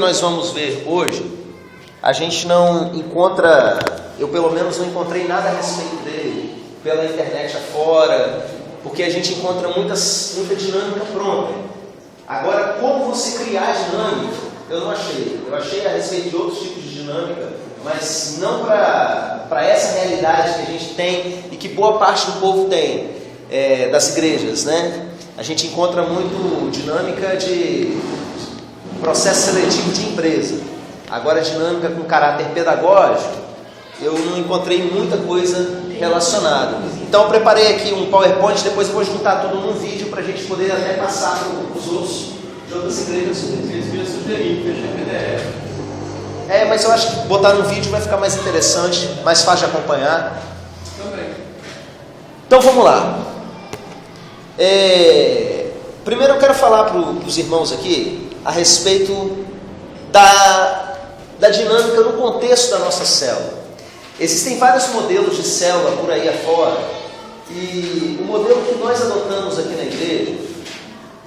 nós vamos ver hoje, a gente não encontra, eu pelo menos não encontrei nada a respeito dele pela internet afora, porque a gente encontra muita dinâmica pronta. Agora, como você criar dinâmica, eu não achei. Eu achei a respeito de outros tipos de dinâmica, mas não para essa realidade que a gente tem e que boa parte do povo tem, das igrejas, né? A gente encontra muito dinâmica de processo seletivo de empresa. Agora, dinâmica com caráter pedagógico, eu não encontrei muita coisa relacionada. Então, eu preparei aqui um PowerPoint, depois eu vou juntar tudo num vídeo para a gente poder até passar para os outros de outras igrejas. Vocês viram sugerir, fechar PDF. Mas eu acho que botar no vídeo vai ficar mais interessante, mais fácil de acompanhar. Também. Então, vamos lá. Primeiro eu quero falar para os irmãos aqui a respeito da dinâmica no contexto da nossa célula. Existem vários modelos de célula por aí afora, e o modelo que nós adotamos aqui na igreja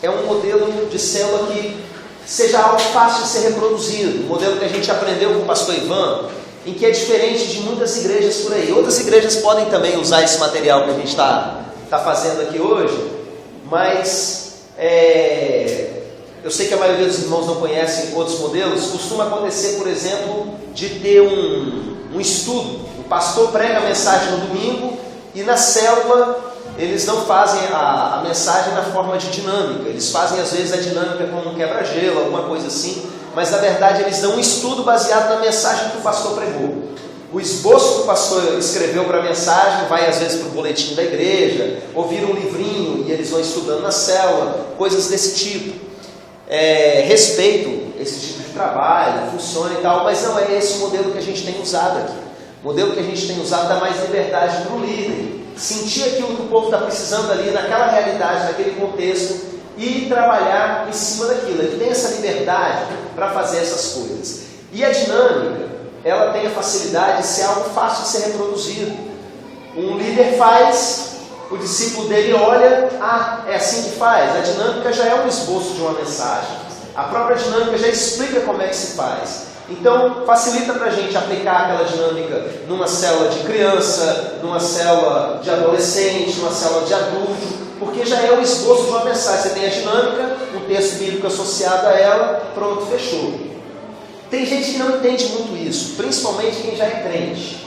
é um modelo de célula que seja algo fácil de ser reproduzido, um modelo que a gente aprendeu com o pastor Ivan, em que é diferente de muitas igrejas por aí. Outras igrejas podem também usar esse material que a gente está fazendo aqui hoje, mas eu sei que a maioria dos irmãos não conhecem outros modelos. Costuma acontecer, por exemplo, de ter um estudo. O pastor prega a mensagem no domingo e na célula eles não fazem a mensagem na forma de dinâmica. Eles fazem às vezes a dinâmica como um quebra-gelo, alguma coisa assim, mas na verdade eles dão um estudo baseado na mensagem que o pastor pregou. O esboço que o pastor escreveu para a mensagem vai às vezes para o boletim da igreja, ou vira um livrinho e eles vão estudando na célula, coisas desse tipo. Respeito esse tipo de trabalho, funciona e tal, mas não é esse o modelo que a gente tem usado aqui. O modelo que a gente tem usado dá mais liberdade para o líder sentir aquilo que o povo está precisando ali, naquela realidade, naquele contexto, e trabalhar em cima daquilo. Ele tem essa liberdade para fazer essas coisas. E a dinâmica, ela tem a facilidade de ser algo fácil de ser reproduzido. Um líder faz, o discípulo dele olha, é assim que faz. A dinâmica já é um esboço de uma mensagem. A própria dinâmica já explica como é que se faz. Então, facilita para a gente aplicar aquela dinâmica numa célula de criança, numa célula de adolescente, numa célula de adulto, porque já é o esboço de uma mensagem. Você tem a dinâmica, um texto bíblico associado a ela, pronto, fechou. Tem gente que não entende muito isso, principalmente quem já é crente.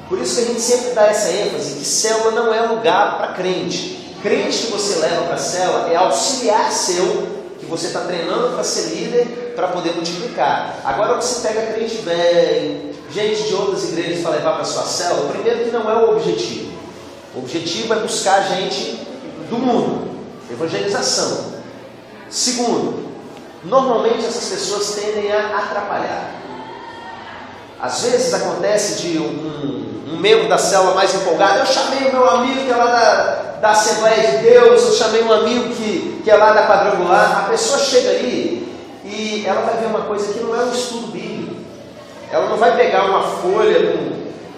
Por isso que a gente sempre dá essa ênfase, que célula não é lugar para crente. Crente que você leva para a célula é auxiliar seu, que você está treinando para ser líder, para poder multiplicar. Agora você pega crente velho, gente de outras igrejas para levar para a sua célula, primeiro que não é o objetivo. O objetivo é buscar gente do mundo, evangelização. Segundo, normalmente essas pessoas tendem a atrapalhar. Às vezes acontece de um membro da célula mais empolgado, eu chamei o meu amigo que é lá da Assembleia de Deus, eu chamei um amigo que é lá da Quadrangular. A pessoa chega ali e ela vai ver uma coisa que não é um estudo bíblico. Ela não vai pegar uma folha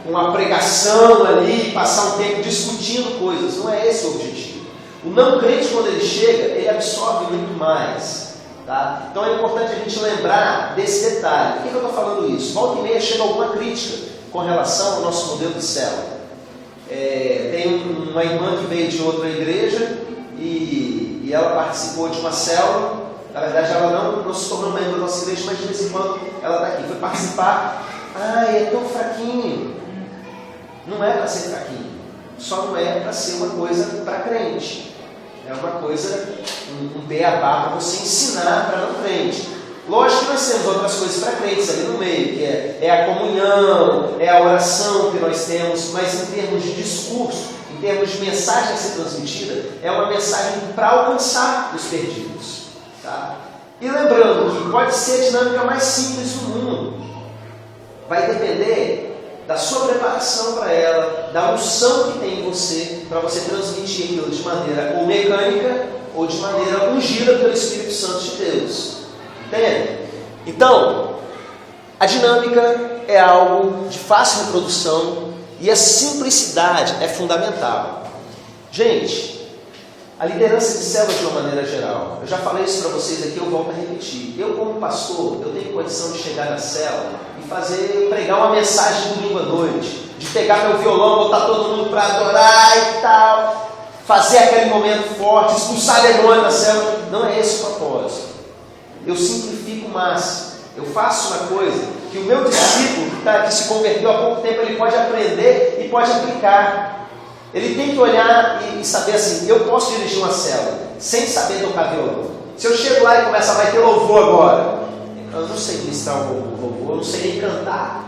com uma pregação ali e passar um tempo discutindo coisas. Não é esse o objetivo. O não crente, quando ele chega, ele absorve muito mais. Tá? Então é importante a gente lembrar desse detalhe. Por que eu estou falando isso? Volta e meia chega alguma crítica com relação ao nosso modelo de célula. Tem uma irmã que veio de outra igreja e ela participou de uma célula. Na verdade ela não se tornou membro da nossa igreja, mas de vez em quando ela está aqui. Foi participar. É tão fraquinho. Não é para ser fraquinho. Só não é para ser uma coisa para crente. É uma coisa, um beabá para você ensinar para não crente. Lógico que nós temos outras coisas para crentes ali no meio, que é a comunhão, é a oração que nós temos, mas em termos de discurso, em termos de mensagem a ser transmitida, é uma mensagem para alcançar os perdidos. Tá? E lembrando que pode ser a dinâmica mais simples do mundo. Vai depender da sua preparação para ela, da unção que tem em você, para você transmitir aquilo de maneira ou mecânica, ou de maneira ungida pelo Espírito Santo de Deus. Entende? Então, a dinâmica é algo de fácil reprodução e a simplicidade é fundamental. Gente, A liderança de célula de uma maneira geral. Eu já falei isso para vocês aqui, eu volto a repetir. Eu, como pastor, eu tenho condição de chegar na célula e pregar uma mensagem domingo à noite, de pegar meu violão, botar todo mundo para adorar e tal, fazer aquele momento forte, expulsar demônio da célula. Não é esse o propósito. Eu simplifico o máximo. Eu faço uma coisa que o meu discípulo, que se converteu há pouco tempo, ele pode aprender e pode aplicar. Ele tem que olhar e saber assim, eu posso dirigir uma célula sem saber tocar violão. Se eu chego lá e começo, vai ter louvor agora. Eu não sei ministrar um louvor, eu não sei nem cantar.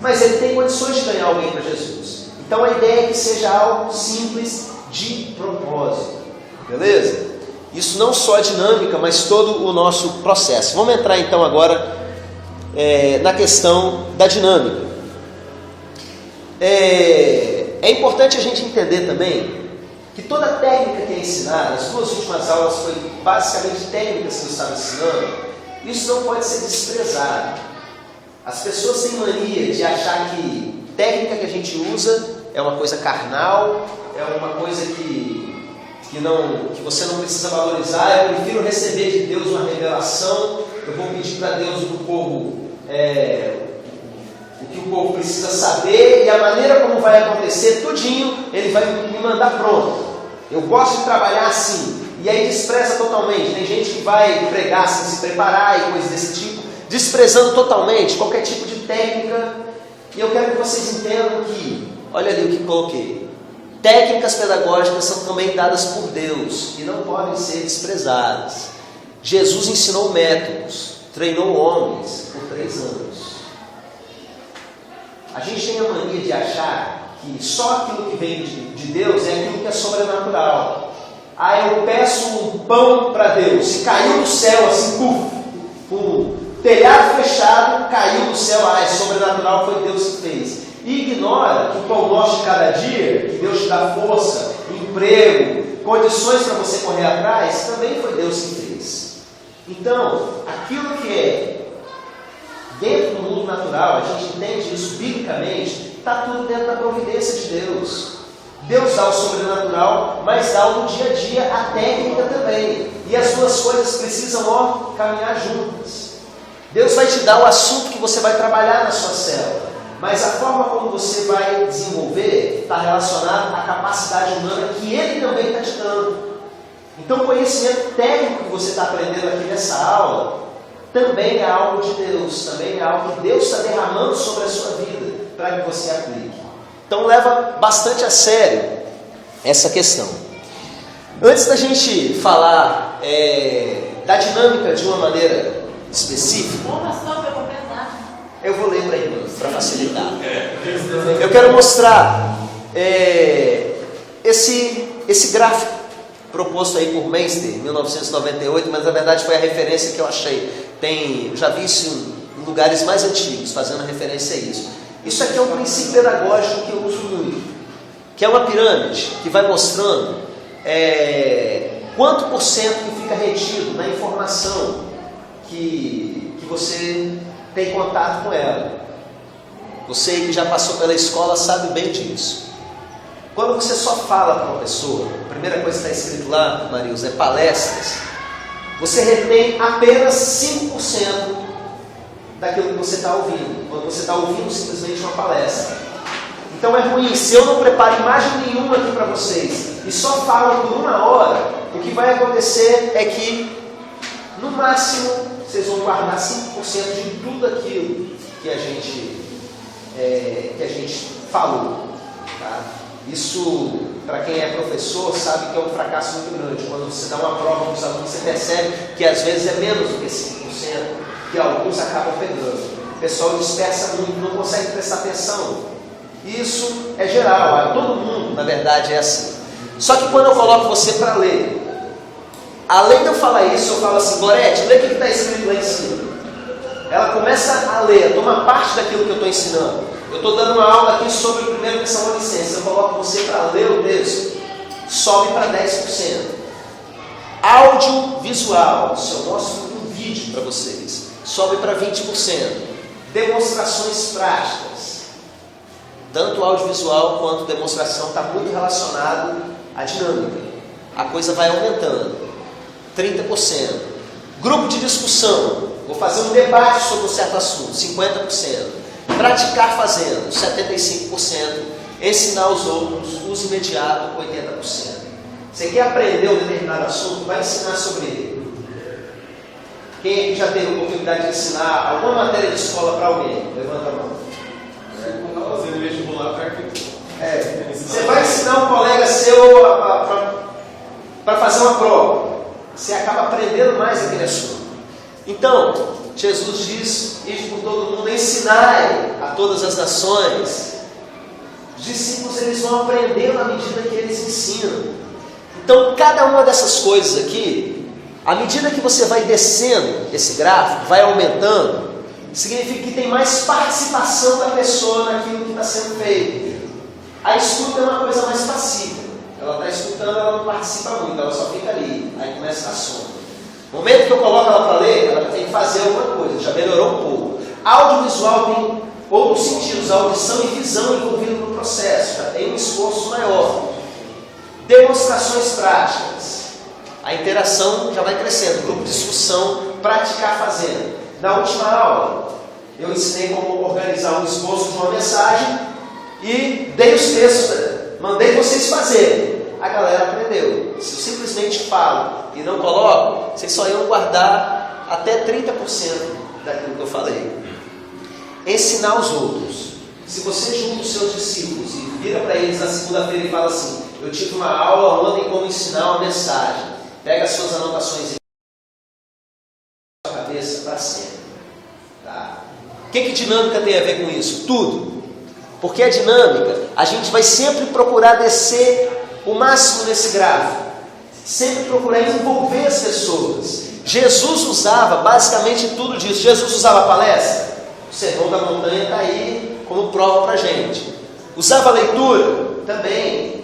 Mas ele tem condições de ganhar alguém para Jesus. Então a ideia é que seja algo simples de propósito. Beleza? Isso não só a dinâmica, mas todo o nosso processo. Vamos entrar então agora na questão da dinâmica. É importante a gente entender também que toda técnica que é ensinada, as duas últimas aulas foi basicamente técnicas que eu estava ensinando, isso não pode ser desprezado. As pessoas têm mania de achar que técnica que a gente usa é uma coisa carnal, é uma coisa que você não precisa valorizar. Eu prefiro receber de Deus uma revelação, eu vou pedir para Deus do povo o que o povo precisa saber, e a maneira como vai acontecer, tudinho, ele vai me mandar pronto. Eu gosto de trabalhar assim, e aí despreza totalmente. Tem gente que vai pregar sem se preparar e coisas desse tipo, desprezando totalmente qualquer tipo de técnica. E eu quero que vocês entendam que, olha ali o que coloquei, técnicas pedagógicas são também dadas por Deus e não podem ser desprezadas. Jesus ensinou métodos, treinou homens por 3 anos. A gente tem a mania de achar que só aquilo que vem de Deus é aquilo que é sobrenatural. Eu peço um pão para Deus, se caiu do céu assim, pum, telhado fechado, caiu do céu, é sobrenatural, foi Deus que fez. E ignora que o pão nosso de cada dia, que Deus te dá força, emprego, condições para você correr atrás, também foi Deus que fez. Então, aquilo que é dentro do mundo natural, a gente entende isso biblicamente, está tudo dentro da providência de Deus. Deus dá o sobrenatural, mas dá o dia a dia, a técnica também. E as duas coisas precisam caminhar juntas. Deus vai te dar o assunto que você vai trabalhar na sua célula, mas a forma como você vai desenvolver está relacionada à capacidade humana que Ele também está te dando. Então o conhecimento técnico que você está aprendendo aqui nessa aula também é algo de Deus, também é algo que Deus está derramando sobre a sua vida para que você aplique. Então leva bastante a sério essa questão. Antes da gente falar da dinâmica de uma maneira específica, eu vou ler para a irmã, para facilitar. Eu quero mostrar esse gráfico proposto aí por Meister, em 1998, mas na verdade foi a referência que eu achei. Eu já vi isso em lugares mais antigos, fazendo referência a isso. Isso aqui é um princípio pedagógico que eu uso muito, que é uma pirâmide que vai mostrando quanto por cento que fica retido na informação que você tem contato com ela. Você que já passou pela escola sabe bem disso. Quando você só fala para uma pessoa, a primeira coisa que está escrito lá, Marilson, é palestras, você retém apenas 5% daquilo que você está ouvindo, quando você está ouvindo simplesmente uma palestra. Então é ruim, se eu não preparo imagem nenhuma aqui para vocês, e só falo por 1 hora, o que vai acontecer é que, no máximo, vocês vão guardar 5% de tudo aquilo que a gente falou. Tá? Isso, para quem é professor, sabe que é um fracasso muito grande. Quando você dá uma prova para os alunos, você percebe que às vezes é menos do que 5%, que alguns acabam pegando. O pessoal dispersa muito, não consegue prestar atenção. Isso é geral, todo mundo, na verdade, é assim. Só que quando eu coloco você para ler, além de eu falar isso, eu falo assim: Gorete, lê o que está escrito lá em cima. Ela começa a ler, toma parte daquilo que eu estou ensinando. Eu estou dando uma aula aqui sobre o 1 Tessalonicenses. Eu coloco você para ler o texto, sobe para 10%. Audiovisual, se eu mostro um vídeo para vocês, sobe para 20%. Demonstrações práticas, tanto audiovisual quanto demonstração, está muito relacionado à dinâmica. a coisa vai aumentando, 30%. Grupo de discussão, vou fazer um debate sobre um certo assunto, 50%. Praticar fazendo, 75%. Ensinar os outros, uso imediato, 80%. Você quer aprender um determinado assunto, vai ensinar sobre ele. Quem aqui já teve a oportunidade de ensinar alguma matéria de escola para alguém? Levanta a mão. Fazendo vestibular para Você vai ensinar um colega seu para fazer uma prova. Você acaba aprendendo mais aquele assunto. Então, Jesus diz: ide por todo mundo, ensinai a todas as nações. Os discípulos, eles vão aprender na medida que eles ensinam. Então, cada uma dessas coisas aqui, à medida que você vai descendo esse gráfico, vai aumentando, significa que tem mais participação da pessoa naquilo que está sendo feito. A escuta é uma coisa mais passiva. Ela está escutando, ela não participa muito, ela só fica ali. Aí começa a sombra. No momento que eu coloco ela para ler, ela tem que fazer alguma coisa, já melhorou um pouco. Audiovisual tem outros sentidos, audição e visão envolvido no processo, já tem um esforço maior. Demonstrações práticas. A interação já vai crescendo, grupo de discussão, praticar fazendo. Na última aula, eu ensinei como organizar um esboço de uma mensagem e dei os textos, mandei vocês fazerem. A galera aprendeu. Se eu simplesmente falo e não coloco, vocês só iam guardar até 30% daquilo que eu falei. Ensinar os outros. Se você junta os seus discípulos e vira para eles na segunda-feira e fala assim: eu tive uma aula ontem como ensinar uma mensagem. Pega as suas anotações e sua cabeça para sempre. Tá? O que dinâmica tem a ver com isso? Tudo. Porque a dinâmica, a gente vai sempre procurar descer o máximo nesse gráfico. Sempre procurar envolver as pessoas. Jesus usava basicamente tudo disso. Jesus usava palestra. O Sermão da Montanha está aí como prova para a gente. Usava leitura? Também.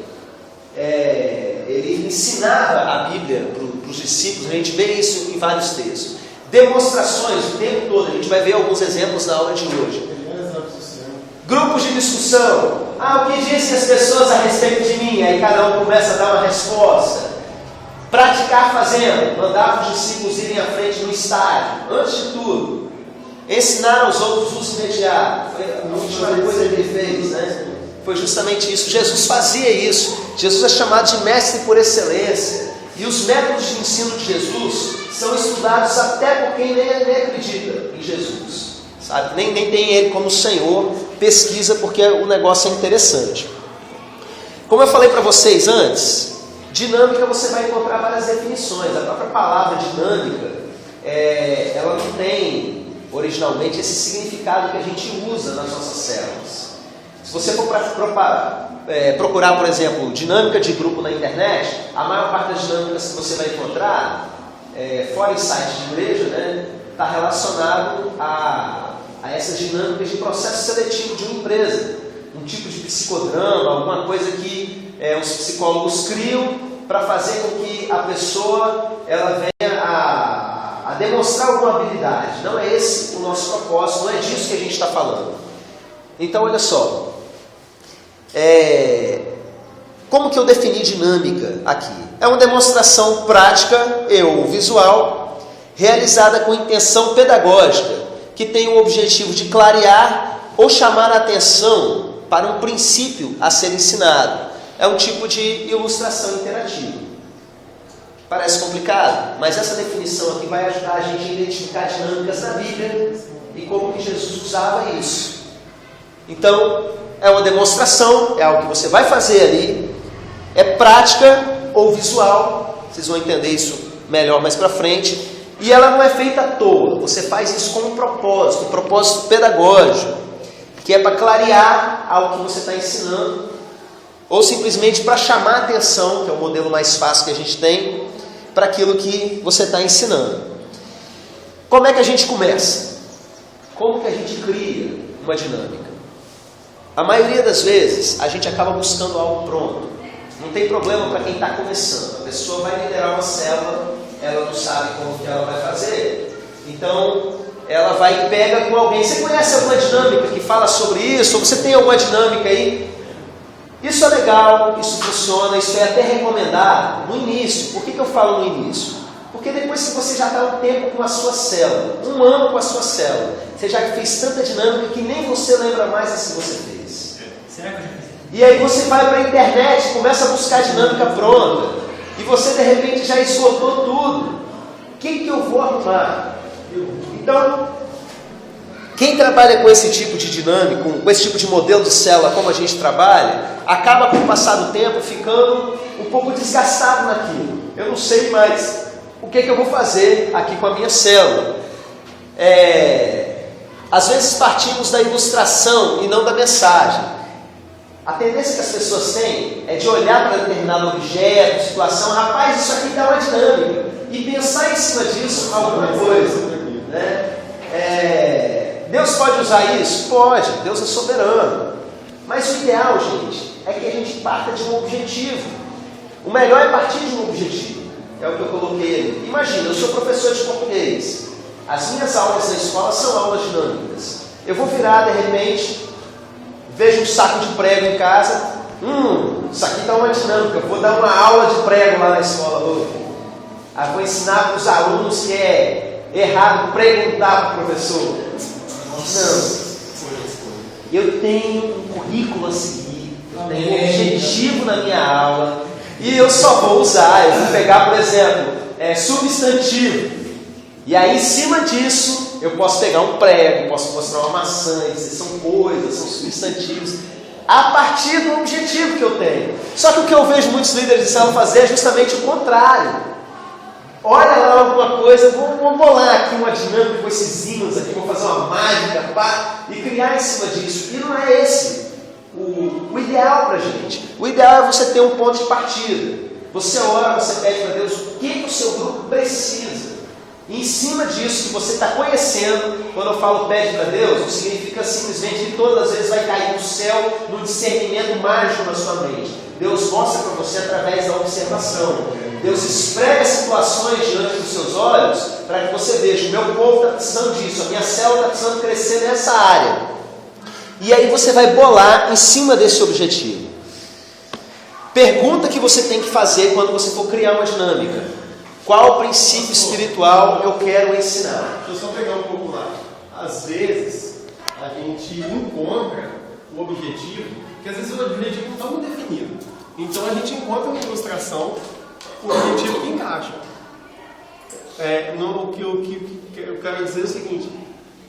Ele ensinava a Bíblia para os discípulos. A gente vê isso em vários textos. Demonstrações o tempo todo. A gente vai ver alguns exemplos na aula de hoje. Grupos de discussão. O que dizem as pessoas a respeito de mim? Aí cada um começa a dar uma resposta. Praticar fazendo. Mandar os discípulos irem à frente no estádio. Antes de tudo. Ensinar aos outros o uso imediato. Foi a última coisa que ele fez, né? Foi justamente isso. Jesus fazia isso. Jesus é chamado de mestre por excelência. E os métodos de ensino de Jesus são estudados até por quem nem acredita em Jesus. Sabe? Nem tem ele como Senhor. Pesquisa porque o negócio é interessante. Como eu falei para vocês antes, dinâmica você vai encontrar várias definições. A própria palavra dinâmica, ela não tem originalmente esse significado que a gente usa nas nossas células. Se você for procurar, por exemplo, dinâmica de grupo na internet, a maior parte das dinâmicas que você vai encontrar, fora em sites de igreja, né, está relacionado a essas dinâmicas de processo seletivo de uma empresa. Um tipo de psicodrama, alguma coisa que os psicólogos criam para fazer com que a pessoa ela venha a demonstrar alguma habilidade. Não é esse o nosso propósito, não é disso que a gente está falando. Então, olha só. Como que eu defini dinâmica aqui? É uma demonstração prática ou visual realizada com intenção pedagógica, que tem o objetivo de clarear ou chamar a atenção para um princípio a ser ensinado. É um tipo de ilustração interativa. Parece complicado, mas essa definição aqui vai ajudar a gente a identificar dinâmicas na Bíblia e como que Jesus usava isso. Então, é uma demonstração, é algo que você vai fazer ali, é prática ou visual, vocês vão entender isso melhor mais para frente. E ela não é feita à toa, você faz isso com um propósito pedagógico, que é para clarear algo que você está ensinando, ou simplesmente para chamar a atenção, que é o modelo mais fácil que a gente tem, para aquilo que você está ensinando. Como é que a gente começa? Como que a gente cria uma dinâmica? A maioria das vezes, a gente acaba buscando algo pronto. Não tem problema para quem está começando. A pessoa vai liderar uma célula, ela não sabe como que ela vai fazer, então ela vai e pega com alguém. Você conhece alguma dinâmica que fala sobre isso? Ou você tem alguma dinâmica aí? Isso é legal, isso funciona, isso é até recomendado no início. Por que eu falo no início? Porque depois que você já está um tempo com a sua célula, 1 ano com a sua célula, você já fez tanta dinâmica que nem você lembra mais se você fez. Será que eu já fiz? E aí você vai para a internet, começa a buscar dinâmica pronta, e você de repente já esgotou tudo. O que eu vou arrumar? Então, quem trabalha com esse tipo de dinâmica, com esse tipo de modelo de célula como a gente trabalha, acaba com o passar do tempo ficando um pouco desgastado naquilo. Eu não sei mais o que eu vou fazer aqui com a minha célula. Às vezes partimos da ilustração e não da mensagem. A tendência que as pessoas têm é de olhar para determinado objeto, situação, rapaz, isso aqui dá uma dinâmica, e pensar em cima disso alguma coisa, né? Deus pode usar isso? Pode, Deus é soberano. Mas o ideal, gente, é que a gente parta de um objetivo. O melhor é partir de um objetivo. É o que eu coloquei ali. Imagina, eu sou professor de português. As minhas aulas na escola são aulas dinâmicas. Eu vou virar, de repente, vejo um saco de prego em casa. Isso aqui dá uma dinâmica. Eu vou dar uma aula de prego lá na escola hoje. Aí vou ensinar para os alunos que é errado perguntar para o professor. Não. Eu tenho um currículo a seguir. Eu tenho um objetivo na minha aula. E eu só vou usar. Eu vou pegar, por exemplo, substantivo. E aí, em cima disso, eu posso pegar um prego, posso mostrar uma maçã, dizer são coisas, são substantivos, a partir do objetivo que eu tenho. Só que o que eu vejo muitos líderes de célula fazer é justamente o contrário. Olha lá alguma coisa, vou bolar aqui uma dinâmica com esses ímãs aqui, vou fazer uma mágica, e criar em cima disso. E não é esse o ideal para a gente. O ideal é você ter um ponto de partida. Você ora, você pede para Deus o que o seu grupo precisa. E em cima disso que você está conhecendo, quando eu falo pede para Deus, não significa simplesmente que todas as vezes vai cair do céu no discernimento mágico na sua mente. Deus mostra para você através da observação. Deus esfrega situações diante dos seus olhos para que você veja, o meu povo está precisando disso, a minha célula está precisando crescer nessa área. E aí você vai bolar em cima desse objetivo. Pergunta que você tem que fazer quando você for criar uma dinâmica. Qual princípio espiritual eu quero ensinar? Deixa eu só pegar um pouco lá. Às vezes, a gente encontra o objetivo, que às vezes o objetivo não está muito definido. Então a gente encontra uma ilustração, o objetivo que encaixa. O que eu quero dizer é o seguinte,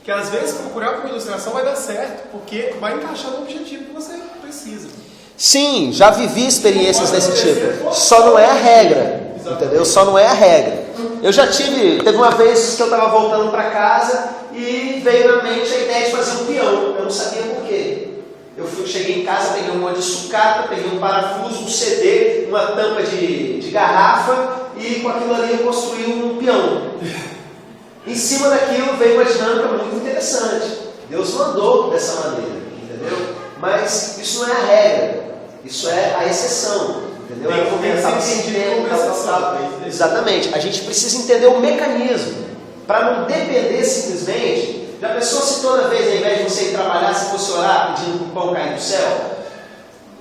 que às vezes procurar por uma ilustração vai dar certo, porque vai encaixar no objetivo que você precisa. Sim, já vivi experiências desse tipo. Só não é a regra. Entendeu? Só não é a regra. Eu já teve uma vez que eu estava voltando para casa e veio na mente a ideia de fazer um peão. Eu não sabia por quê. Cheguei em casa, peguei um monte de sucata, peguei um parafuso, um CD, uma tampa de garrafa e com aquilo ali eu construí um peão. Em cima daquilo veio uma dinâmica muito interessante. Deus mandou dessa maneira, entendeu? Mas isso não é a regra, isso é a exceção. Entendeu? Exatamente. A gente precisa entender o mecanismo para não depender simplesmente. Já pensou se toda vez, ao invés de você ir trabalhar, se fosse orar pedindo para o pão cair do céu?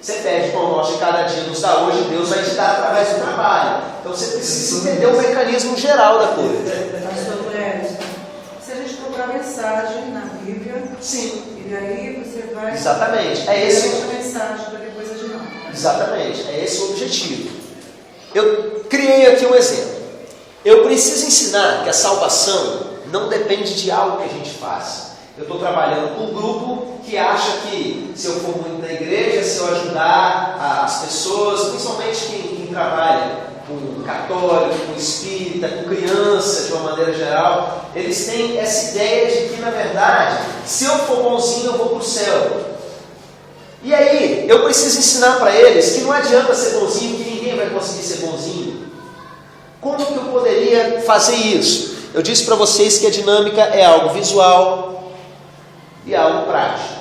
Você pede pão nosso de cada dia nos dá hoje, Deus vai te dar através do trabalho. Então você precisa entender o mecanismo geral da coisa. Pastor Clério, se a gente procurar mensagem na Bíblia, sim. E aí você vai. Exatamente. É esse a mensagem para depois a dinâmica. Exatamente, é esse o objetivo. Eu criei aqui um exemplo. Eu preciso ensinar que a salvação não depende de algo que a gente faça. Eu estou trabalhando com um grupo que acha que se eu for muito na igreja, se eu ajudar as pessoas, principalmente quem trabalha com católico, com espírita, com criança de uma maneira geral, eles têm essa ideia de que, na verdade, se eu for bonzinho, eu vou para o céu. E aí, eu preciso ensinar para eles que não adianta ser bonzinho, que ninguém vai conseguir ser bonzinho. Como que eu poderia fazer isso? Eu disse para vocês que a dinâmica é algo visual e algo prático.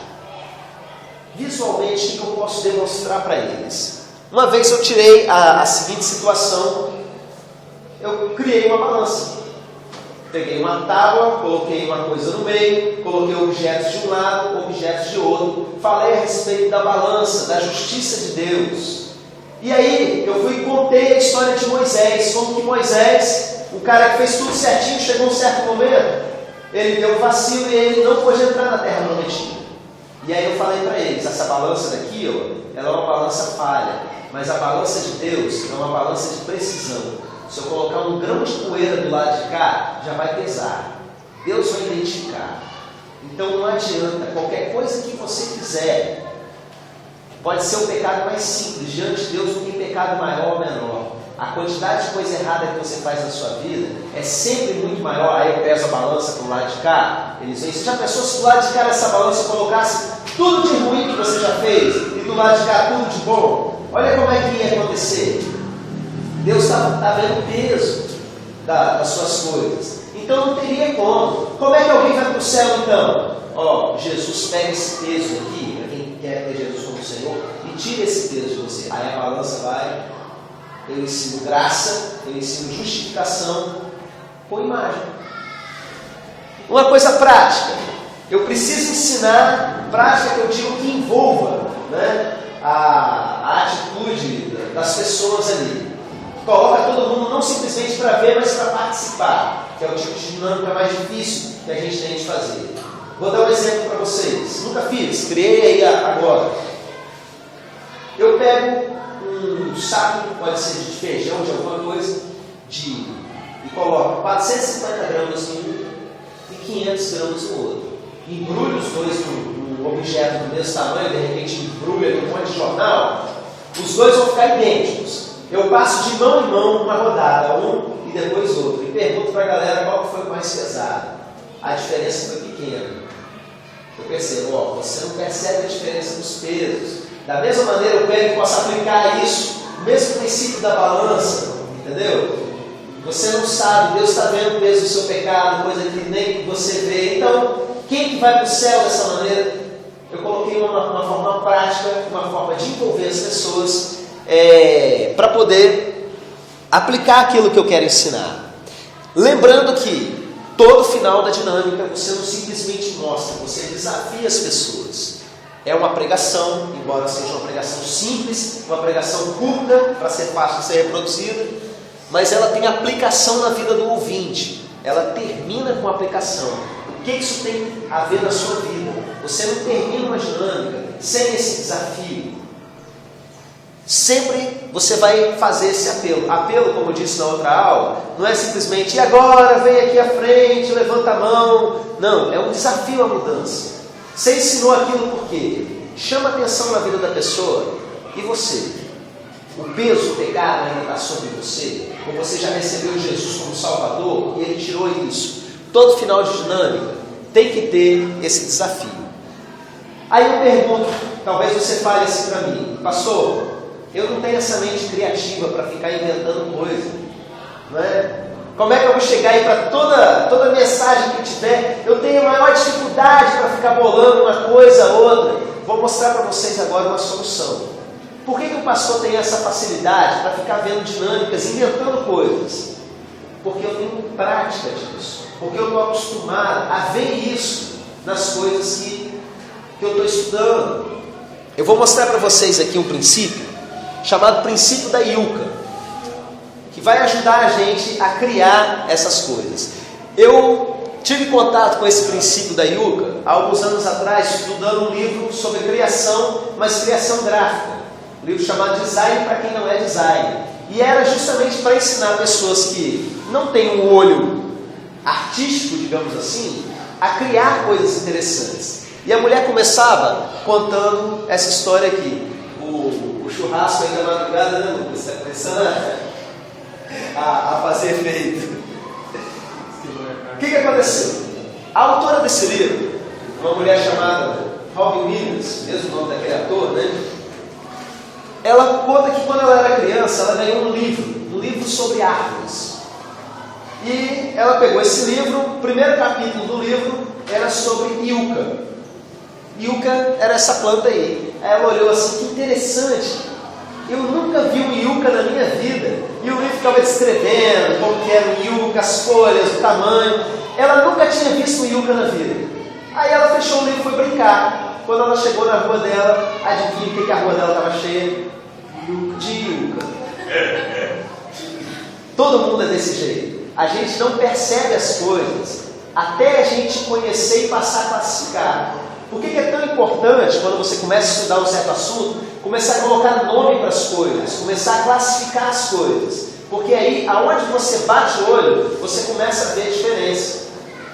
Visualmente, o que eu posso demonstrar para eles? Uma vez eu tirei a seguinte situação, eu criei uma balança. Peguei uma tábua, coloquei uma coisa no meio, coloquei objetos de um lado, objetos de outro. Falei a respeito da balança, da justiça de Deus. E aí eu fui e contei a história de Moisés. Como que Moisés, o cara que fez tudo certinho, chegou um certo momento, ele deu um vacilo e ele não pôde entrar na terra prometida. E aí eu falei para eles, essa balança daqui, ó, ela é uma balança falha, mas a balança de Deus é uma balança de precisão. Se eu colocar um grão de poeira do lado de cá, já vai pesar. Deus vai identificar. Então não adianta, qualquer coisa que você fizer, pode ser o pecado mais simples. Diante de Deus não tem pecado maior ou menor. A quantidade de coisa errada que você faz na sua vida é sempre muito maior. Aí eu peso a balança para o lado de cá. Eles veem, você já pensou se do lado de cá dessa balança colocasse tudo de ruim que você já fez e do lado de cá tudo de bom? Olha como é que ia acontecer. Deus está vendo o peso das suas coisas. Então não teria como. Como é que alguém vai para o céu então? Ó, Jesus pega esse peso aqui, para quem quer ter Jesus como Senhor, e tira esse peso de você. Aí a balança vai, eu ensino graça, eu ensino justificação com imagem. Uma coisa prática, eu preciso ensinar prática que eu digo que envolva, né, a atitude das pessoas ali. Coloca todo mundo não simplesmente para ver, mas para participar, que é o tipo de dinâmica mais difícil que a gente tem de fazer. Vou dar um exemplo para vocês. Nunca fiz, criei aí agora. Eu pego um saco, pode ser de feijão, de alguma coisa, e coloco 450 gramas num e 500 gramas no outro. Embrulho os dois num objeto do mesmo tamanho, de repente embrulha num monte de jornal, os dois vão ficar idênticos. Eu passo de mão em mão uma rodada, um e depois outro, e pergunto para a galera qual foi o mais pesado. A diferença foi pequena. Eu percebo, ó, você não percebe a diferença dos pesos. Da mesma maneira, eu pego e posso aplicar isso, o mesmo princípio da balança, entendeu? Você não sabe, Deus está vendo o peso do seu pecado, coisa que nem você vê. Então, quem que vai para o céu dessa maneira? Eu coloquei uma forma prática, uma forma de envolver as pessoas, para poder aplicar aquilo que eu quero ensinar. Lembrando que todo final da dinâmica você não simplesmente mostra, você desafia as pessoas. É uma pregação, embora seja uma pregação simples, uma pregação curta, para ser fácil de ser reproduzida, mas ela tem aplicação na vida do ouvinte. Ela termina com aplicação. O que isso tem a ver na sua vida? Você não termina uma dinâmica sem esse desafio. Sempre você vai fazer esse apelo. Apelo, como eu disse na outra aula, não é simplesmente, e agora, vem aqui à frente, levanta a mão. Não, é um desafio à mudança. Você ensinou aquilo por quê? Chama atenção na vida da pessoa. E você? O peso, o pecado ainda está sobre você? Ou você já recebeu Jesus como Salvador e Ele tirou isso? Todo final de dinâmica tem que ter esse desafio. Aí eu pergunto, talvez você fale assim para mim, pastor, eu não tenho essa mente criativa para ficar inventando coisa, não é? Como é que eu vou chegar aí para toda mensagem que eu tiver? Eu tenho a maior dificuldade para ficar bolando uma coisa ou outra. Vou mostrar para vocês agora uma solução. Por que o pastor tem essa facilidade para ficar vendo dinâmicas, inventando coisas? Porque eu tenho prática disso. Porque eu estou acostumado a ver isso nas coisas que eu estou estudando. Eu vou mostrar para vocês aqui um princípio chamado princípio da Yucca, que vai ajudar a gente a criar essas coisas. Eu tive contato com esse princípio da Yucca há alguns anos atrás, estudando um livro sobre criação, mas criação gráfica, um livro chamado Design para quem não é designer, e era justamente para ensinar pessoas que não têm um olho artístico, digamos assim, a criar coisas interessantes. E a mulher começava contando essa história aqui. O churrasco aí da madrugada, né, Lucas? Está começando a fazer efeito. O que aconteceu? A autora desse livro, uma mulher chamada Robin Williams, mesmo nome daquele ator, né? Ela conta que quando ela era criança, ela ganhou um livro sobre árvores. E ela pegou esse livro, o primeiro capítulo do livro era sobre Yucca. Yucca era essa planta aí. Aí ela olhou assim, que interessante. eu nunca vi um yucca na minha vida. E o livro ficava descrevendo como que era o yucca, as folhas, o tamanho. Ela nunca tinha visto um yucca na vida. Aí ela fechou o livro e foi brincar. Quando ela chegou na rua dela, adivinha o que a rua dela estava cheia? De yucca. Todo mundo é desse jeito. A gente não percebe as coisas até a gente conhecer e passar a classificar. Por que é tão importante, quando você começa a estudar um certo assunto, começar a colocar nome para as coisas, começar a classificar as coisas? Porque aí, aonde você bate o olho, você começa a ver a diferença.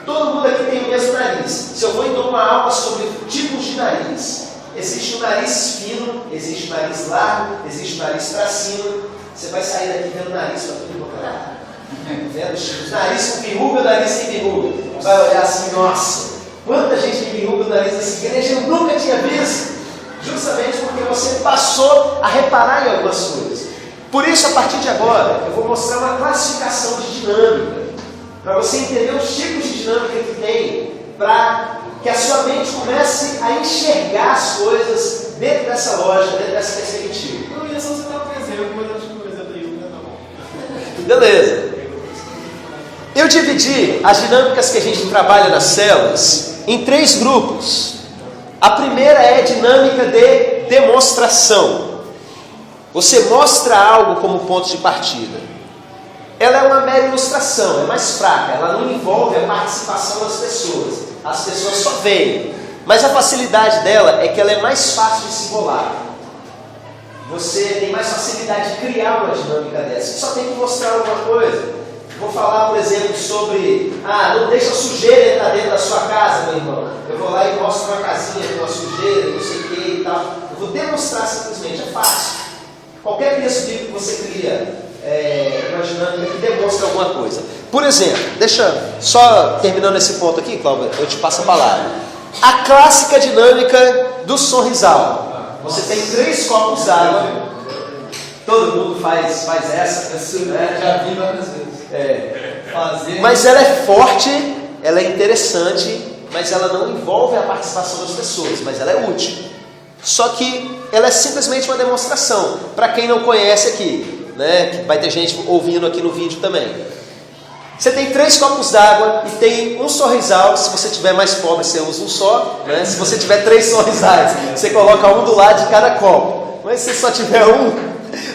Todo mundo aqui tem o mesmo nariz. Se eu vou dar uma aula sobre tipos de nariz, existe o nariz fino, existe o nariz largo, existe o nariz para cima. Você vai sair daqui vendo o nariz para tudo quanto é lado. Vendo o nariz com verruga, o nariz sem verruga. Vai olhar assim, nossa, quanta gente tem verruga no nariz nessa igreja, eu nunca tinha visto. Justamente porque você passou a reparar em algumas coisas. Por isso, a partir de agora, eu vou mostrar uma classificação de dinâmica, para você entender os tipos de dinâmica que tem, para que a sua mente comece a enxergar as coisas dentro dessa lógica, dentro dessa perspectiva. Eu ia só citar um exemplo, mas acho que o exemplo aí não tá bom. Beleza. Eu dividi as dinâmicas que a gente trabalha nas células em 3 grupos. A primeira é a dinâmica de demonstração. Você mostra algo como ponto de partida. Ela é uma mera ilustração, é mais fraca, ela não envolve a participação das pessoas. As pessoas só veem. Mas a facilidade dela é que ela é mais fácil de se bolar. Você tem mais facilidade de criar uma dinâmica dessa. Você só tem que mostrar alguma coisa. Vou falar, por exemplo, sobre não deixa sujeira entrar dentro da sua casa, meu irmão. Eu vou lá e mostro uma casinha com uma sujeira, não sei o que e tal. Eu vou demonstrar simplesmente, é fácil. Qualquer texto bíblico que você cria uma dinâmica que demonstra alguma coisa. Por exemplo, deixa só terminando esse ponto aqui, Cláudio, eu te passo a palavra. A clássica dinâmica do sorrisal. Você tem 3 copos d'água. Todo mundo faz essa, né? Já vi várias vezes. Mas ela é forte, ela é interessante, mas ela não envolve a participação das pessoas, mas ela é útil. Só que ela é simplesmente uma demonstração. Para quem não conhece aqui, né? Que vai ter gente ouvindo aqui no vídeo também. Você tem 3 copos d'água e tem um sorrisal. Se você tiver mais pobre, você usa um só, né? Se você tiver 3 sorrisais, você coloca um do lado de cada copo. Mas se só tiver um,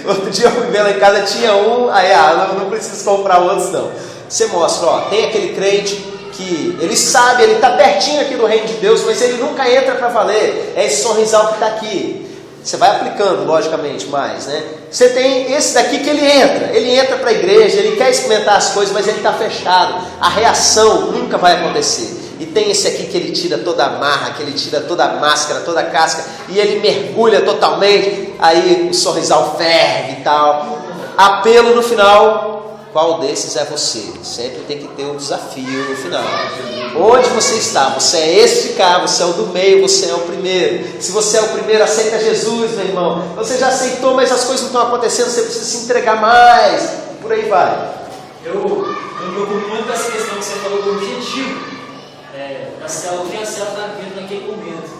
outro dia eu fui ver lá em casa, tinha um, aí não preciso comprar outros não. Você mostra, tem aquele crente que ele sabe, ele está pertinho aqui do reino de Deus, mas ele nunca entra para valer. É esse sorrisal que está aqui. Você vai aplicando, logicamente, mais, né? Você tem esse daqui que ele entra para a igreja, ele quer experimentar as coisas, mas ele está fechado. A reação nunca vai acontecer. E tem esse aqui que ele tira toda a marra, que ele tira toda a máscara, toda a casca, e ele mergulha totalmente, aí o sorrisal ferve e tal. Apelo no final, qual desses é você? Sempre tem que ter um desafio no final. Onde você está? Você é esse cá, você é o do meio, você é o primeiro. Se você é o primeiro, aceita Jesus, meu irmão. Você já aceitou, mas as coisas não estão acontecendo, você precisa se entregar mais. Por aí vai. Eu me preocupo muito com essa questão que você falou do objetivo. Da célula, o que a célula está vivendo naquele momento.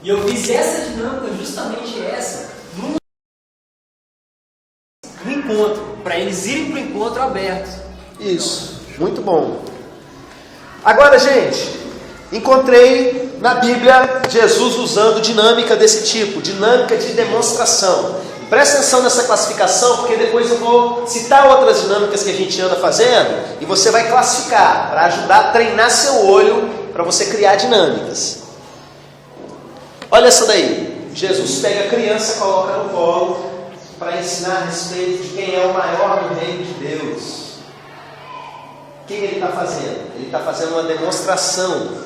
E eu fiz essa dinâmica, justamente essa, no encontro, para eles irem para o encontro aberto. Isso, muito bom. Agora, gente, encontrei na Bíblia Jesus usando dinâmica desse tipo, dinâmica de demonstração. Presta atenção nessa classificação, porque depois eu vou citar outras dinâmicas que a gente anda fazendo e você vai classificar para ajudar a treinar seu olho para você criar dinâmicas. Olha essa daí. Jesus pega a criança, coloca no colo para ensinar a respeito de quem é o maior no reino de Deus. O que ele está fazendo? Ele está fazendo uma demonstração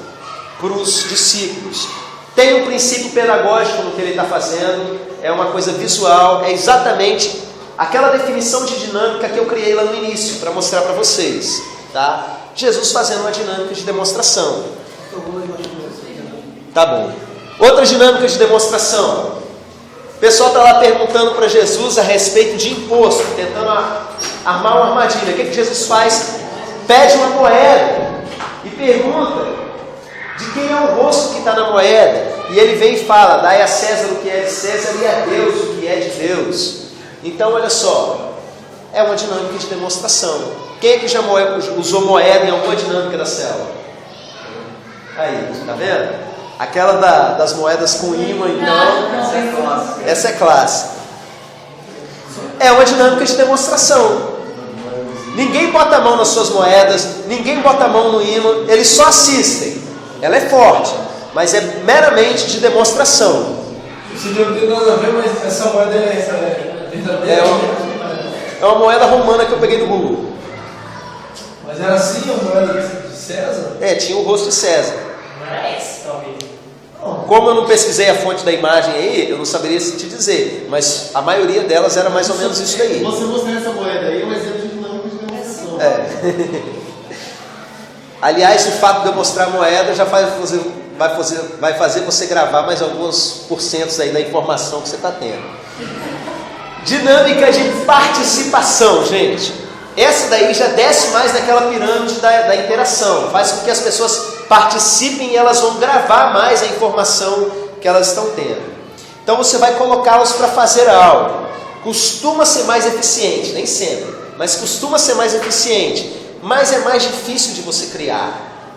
para os discípulos. Tem um princípio pedagógico no que ele está fazendo, é uma coisa visual, é exatamente aquela definição de dinâmica que eu criei lá no início, para mostrar para vocês, tá? Jesus fazendo uma dinâmica de demonstração. Tá bom. Outra dinâmica de demonstração. O pessoal está lá perguntando para Jesus a respeito de imposto, tentando armar uma armadilha. O que Jesus faz? Pede uma moeda e pergunta de quem é o rosto que está na moeda. E ele vem e fala: dai a César o que é de César e a Deus o que que é de Deus. Então, olha só, é uma dinâmica de demonstração. Quem é que já usou moeda em alguma dinâmica da célula? Aí, tá vendo? Aquela das moedas com imã, então, essa é clássica. É uma dinâmica de demonstração. Ninguém bota a mão nas suas moedas, ninguém bota a mão no imã, eles só assistem. Ela é forte, mas é meramente de demonstração. Você não tem nada a ver, mas essa moeda é verdadeira? É uma moeda romana que eu peguei no Google. Mas era assim a moeda de César? Tinha o rosto de César. Não era essa, talvez. Como eu não pesquisei a fonte da imagem aí, eu não saberia te dizer, mas a maioria delas era mais ou menos isso daí. Você mostrar essa moeda aí é um exemplo de dinâmica de demonstração. Aliás, o fato de eu mostrar a moeda já vai fazer você gravar mais alguns porcentos aí da informação que você está tendo. Dinâmica de participação, gente. Essa daí já desce mais naquela pirâmide da interação. Faz com que as pessoas participem e elas vão gravar mais a informação que elas estão tendo. Então você vai colocá-los para fazer algo. Costuma ser mais eficiente, nem sempre, mas costuma ser mais eficiente. Mas é mais difícil de você criar,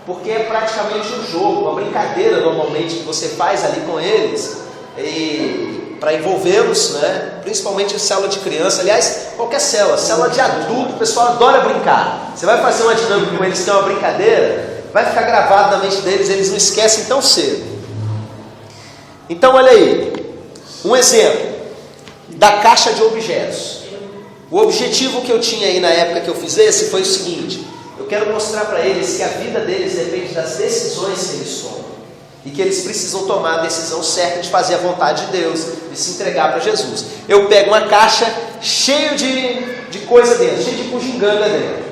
porque é praticamente um jogo, uma brincadeira normalmente que você faz ali com eles, e para envolvê-los, né? Principalmente em célula de criança, aliás, qualquer célula de adulto, o pessoal adora brincar. Você vai fazer uma dinâmica com eles que é uma brincadeira, vai ficar gravado na mente deles, eles não esquecem tão cedo. Então olha aí, um exemplo da caixa de objetos. O objetivo que eu tinha aí na época que eu fiz esse foi o seguinte: eu quero mostrar para eles que a vida deles depende das decisões que eles tomam e que eles precisam tomar a decisão certa de fazer a vontade de Deus, de se entregar para Jesus. Eu pego uma caixa cheia de coisa dentro, cheia de bugiganga dentro.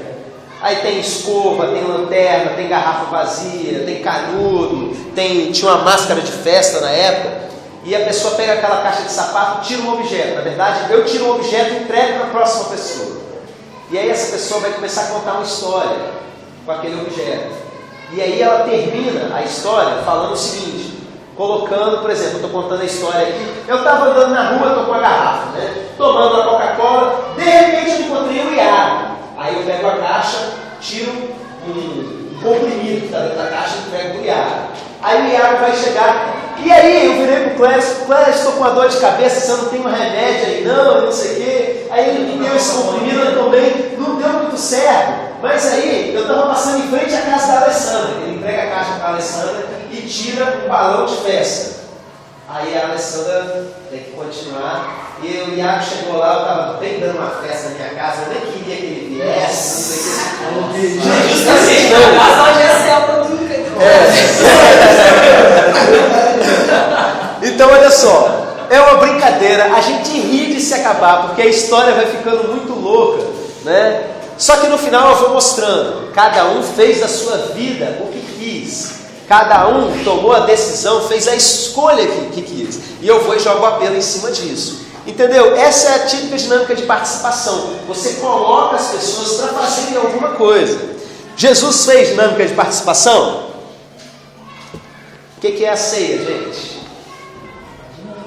Aí tem escova, tem lanterna, tem garrafa vazia, tem canudo, tinha uma máscara de festa na época. E a pessoa pega aquela caixa de sapato, tira um objeto. Na verdade, eu tiro um objeto e entrego para a próxima pessoa. E aí essa pessoa vai começar a contar uma história com aquele objeto. E aí ela termina a história falando o seguinte, colocando, por exemplo, eu estou contando a história aqui, eu estava andando na rua, estou com a garrafa, né? Tomando a Coca-Cola, de repente eu encontrei o Iago. Aí eu pego a caixa, tiro um comprimido que está dentro da caixa e entrego para o Iago. Aí o Iago vai chegar, e aí eu virei pro Clécio, estou com uma dor de cabeça, você não tem um remédio aí não sei o quê. Aí ele me deu esse comprimido, eu tomei, não deu muito certo. Mas aí eu estava passando em frente à casa da Alessandra, ele entrega a caixa para a Alessandra e tira um balão de festa. Aí a Alessandra tem que continuar, e o Iago chegou lá, eu estava bem dando uma festa na minha casa, eu nem queria que ele viesse, não sei o que. Justamente, a casa hoje é célula do Então olha só, é uma brincadeira, a gente ri de se acabar, porque a história vai ficando muito louca, né? Só que no final eu vou mostrando, cada um fez da sua vida o que quis, cada um tomou a decisão, fez a escolha que quis, e eu vou e jogo o apelo em cima disso, entendeu? Essa é a típica dinâmica de participação, você coloca as pessoas para fazerem alguma coisa. Jesus fez dinâmica de participação? O que é a ceia, gente?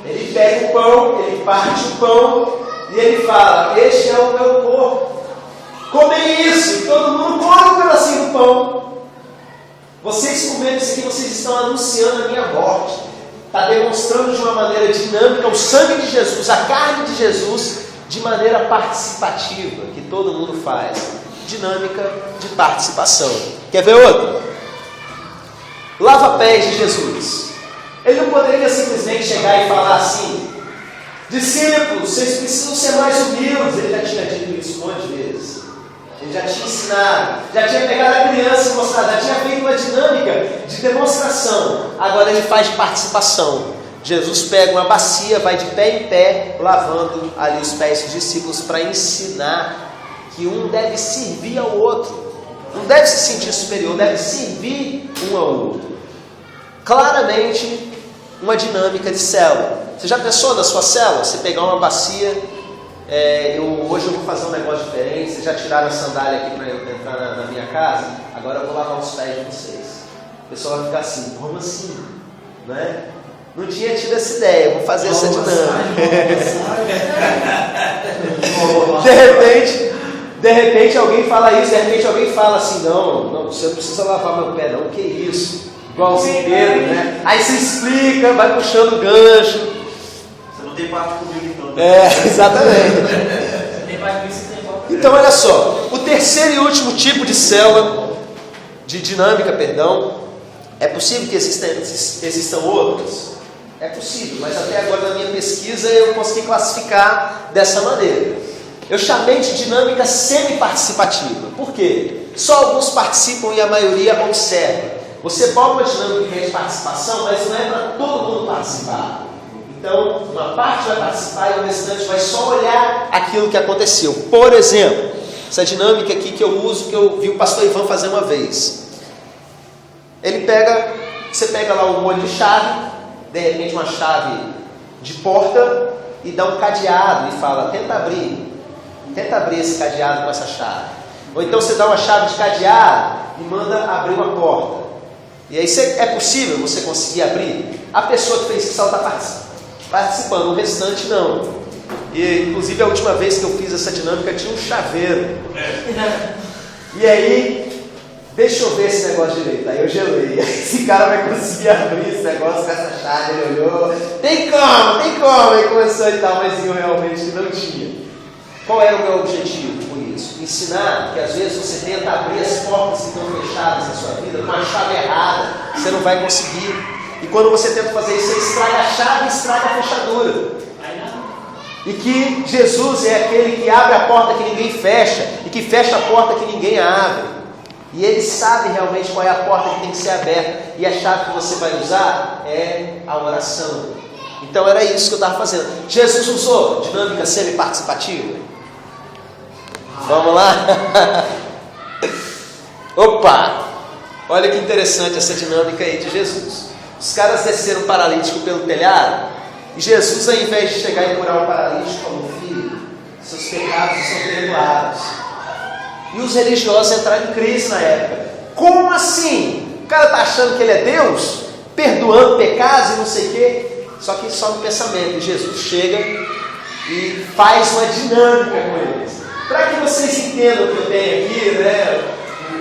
Ele pega o pão, ele parte o pão e ele fala: este é o meu corpo, comem isso, e todo mundo come um pedacinho do pão. Vocês comendo isso aqui, vocês estão anunciando a minha morte. Está demonstrando de uma maneira dinâmica o sangue de Jesus, a carne de Jesus, de maneira participativa, que todo mundo faz. Dinâmica de participação. Quer ver outro? Lava-pés de Jesus. Ele não poderia simplesmente chegar e falar assim: discípulos, vocês precisam ser mais humildes. Ele já tinha dito isso um monte de vezes. Ele já tinha ensinado, já tinha pegado a criança e mostrado, já tinha feito uma dinâmica de demonstração. Agora ele faz de participação. Jesus pega uma bacia, vai de pé em pé, lavando ali os pés dos discípulos para ensinar que um deve servir ao outro. Não deve se sentir superior, deve servir um ao outro. Claramente, uma dinâmica de célula. Você já pensou na sua célula? Você pegar uma bacia, hoje eu vou fazer um negócio diferente, vocês já tiraram a sandália aqui para entrar na minha casa, agora eu vou lavar os pés de vocês. O pessoal vai ficar assim: como assim? Né? não tinha tido essa ideia, vou fazer essa dinâmica. De repente alguém fala isso, de repente alguém fala assim, não, você não precisa lavar meu pé não, que isso? Igualzinho Pedro, né? Aí você explica, vai puxando o gancho. Você não tem parte comigo então. Exatamente. Tem parte disso que tem volta. Então olha só, o terceiro e último tipo de célula, de dinâmica, perdão, é possível que existam outros? É possível, mas até agora na minha pesquisa eu consegui classificar dessa maneira. Eu chamei de dinâmica semi-participativa. Por quê? Só alguns participam e a maioria observa. Você bota uma dinâmica de participação, mas não é para todo mundo participar. Então, uma parte vai participar e o restante vai só olhar aquilo que aconteceu. Por exemplo, essa dinâmica aqui que eu uso, que eu vi o pastor Ivan fazer uma vez. Você pega lá um molho de chave, de repente uma chave de porta, e dá um cadeado e fala, tenta abrir esse cadeado com essa chave. Ou então você dá uma chave de cadeado e manda abrir uma porta. E aí é possível você conseguir abrir? A pessoa que fez isso está participando, o restante não. E inclusive a última vez que eu fiz essa dinâmica tinha um chaveiro. E aí, deixa eu ver esse negócio direito. Aí eu gelei. Esse cara vai conseguir abrir esse negócio com essa chave. Ele olhou. Tem como. Aí começou e tal, mas eu realmente não tinha. Qual era o meu objetivo com isso? Ensinar que às vezes você tenta abrir as portas que estão fechadas na sua vida com a chave errada, você não vai conseguir. E quando você tenta fazer isso, você estraga a chave e estraga a fechadura. E que Jesus é aquele que abre a porta que ninguém fecha e que fecha a porta que ninguém abre. E Ele sabe realmente qual é a porta que tem que ser aberta. E a chave que você vai usar é a oração. Então era isso que eu estava fazendo. Jesus usou dinâmica semi-participativa? Vamos lá? Opa! Olha que interessante essa dinâmica aí de Jesus. Os caras desceram paralítico pelo telhado e Jesus, ao invés de chegar e curar o paralítico, falou, filho, seus pecados são perdoados. E os religiosos entraram em crise na época. Como assim? O cara está achando que ele é Deus? Perdoando pecados e não sei o quê? Só que só no pensamento. E Jesus chega e faz uma dinâmica com eles. Para que vocês entendam o que eu tenho aqui, né?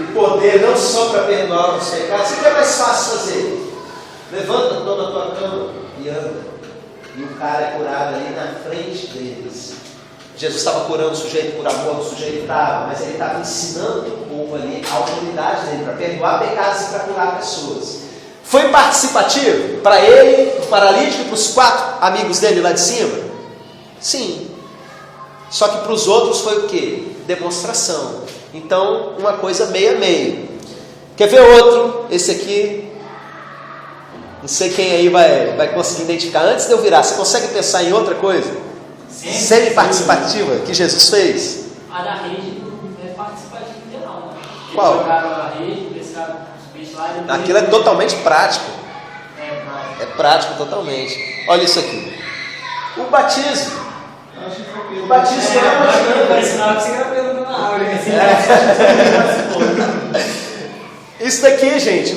O poder não só para perdoar os pecados. O que é mais fácil fazer? Levanta, toma a tua cama e anda. E o cara é curado ali na frente deles. Jesus estava curando o sujeito por amor, o sujeito estava, mas ele estava ensinando o povo ali a autoridade dele para perdoar pecados e para curar pessoas. Foi participativo para ele, o paralítico, e para os 4 amigos dele lá de cima? Sim. Só que para os outros foi o quê? Demonstração. Então, uma coisa meio a meio. Quer ver outro? Esse aqui, não sei quem aí vai conseguir identificar. Antes de eu virar, você consegue pensar em outra coisa? Semi-participativa que Jesus fez? A da rede é participativa em geral, né? Qual? Eles jogaram a rede, pescaram os bichos lá e... Aquilo é totalmente prático. prático. É prático totalmente. Olha isso aqui. O batismo. O batismo é uma dinâmica. Parece que você era perguntando na árvore. Isso daqui, gente,